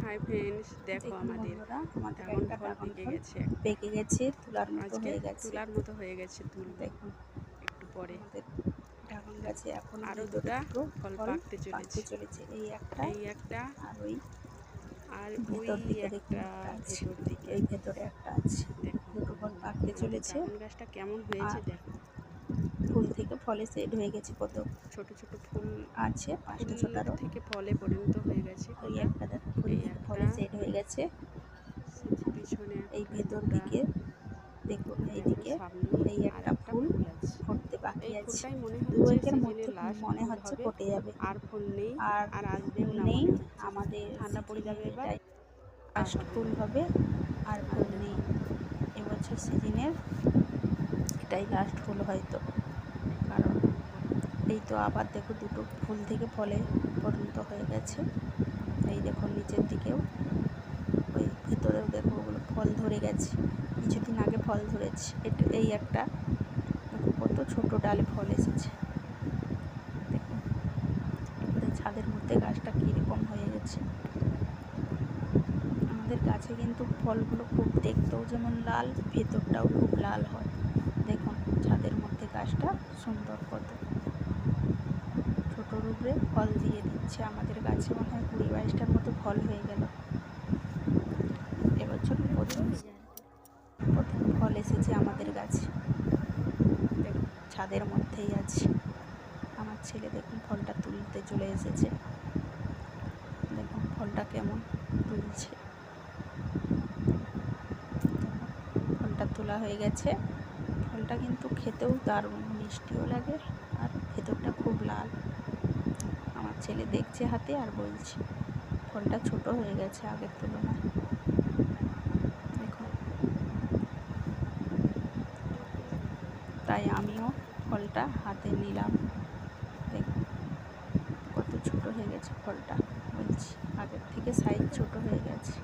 Hi friends, দেখো দেখুন আমাদের বন্ধুরা, আমাদের ড্রাগন একটা ফল ড্রাগন পেকে ফল গেছে। পেকে গেছে, তুলার মতো আজকে হয়ে গেছে। তুলার মতো হয়ে গেছে, তুলবো দেখুন একটু পরে। আমাদের ড্রাগন গাছে এখন আরও ভিতরে দুটা দুটো ফল ফল পাকতে পাকতে চলেছে। চলেছে। এই একটা আর ওই আর ওই ভেতর দিকে দেখুন একটা একটা আছে, ভেতর দিকে। ওই ভেতরে একটা আছে। দেখো দুটো ফল পাকতে আমাদের চলেছে। ড্রাগন গাছটা কেমন হয়েছে আর দেখো। ফুল থেকে ফলে সেট হয়ে গেছে, কত ছোট ছোট ফুল আছে, ফুল 5টা 6টারও। থেকে ফলে পরিণত হয়ে গেছে ওই কটা। একটা দেখো ফুল এই থেকে একটা, ফলে সেট হয়ে গেছে। পিছনে এই একটা, ভেতর দুটা। দিকে দেখুন, দেখো এইদিকে সামনে এই আর একটা একটা ফুল ফুল আছে। ফুটতে বাকি এই আছে। ফুলটাই মনে দু হচ্ছে একের মধ্যে সিজনের লাস্ট মনে ফুল হচ্ছে হবে। ফোটে যাবে। আর ফুল নেই, আর আর আসবেও ফুল না নেই, মনে হচ্ছে। আমাদের ঠান্ডা পড়ে সিজনে যাবে এবার, এটাই আর লাস্ট হবে ফুল না। হবে। আর আর ফুল দেখো নেই, এবছর সিজনের এটাই লাস্ট ফুল হয়তো। কারণ এই তো আবার দেখো দুটো ফুল থেকে ফলে পরিণত হয়ে গেছে। এই দেখো নিচের দিকেও, ওই ভেতরেও দেখো ওগুলো ফল ধরে গেছে, কিছুদিন আগে ফল ধরেছে। এই একটা দেখো কত ছোট ডালে ফল এসেছে। দেখুন আমাদের ছাদের মধ্যে গাছটা কীরকম হয়ে গেছে। আমাদের গাছে কিন্তু ফলগুলো খুব দেখতেও যেমন লাল, ভেতরটাও খুব লাল হয়। দেখুন ছাদের মধ্যে গাছটা সুন্দর, কত ছোট রূপে ফল দিয়ে দিচ্ছে। আমাদের গাছে মনে হয় 20-22টার মতো ফল হয়ে গেল। এবছর প্রথম ফল এসেছে আমাদের গাছে। দেখুন ছাদের মধ্যেই আছে। আমার ছেলে দেখুন ফলটা তুলতে চলে এসেছে। দেখুন ফলটা কেমন তুলছে। ফলটা তোলা হয়ে গেছে। ফলটা কিন্তু খেতেও দারুণ মিষ্টিও লাগে, আর ভেতরটা খুব লাল। আমার ছেলে দেখছে হাতে আর বলছে ফলটা ছোট হয়ে গেছে আগের তুলনায়। দেখুন, তাই আমিও ফলটা হাতে নিলাম। দেখুন কত ছোট হয়ে গেছে ফলটা, বলছি আগের থেকে সাইজ ছোট হয়ে গেছে।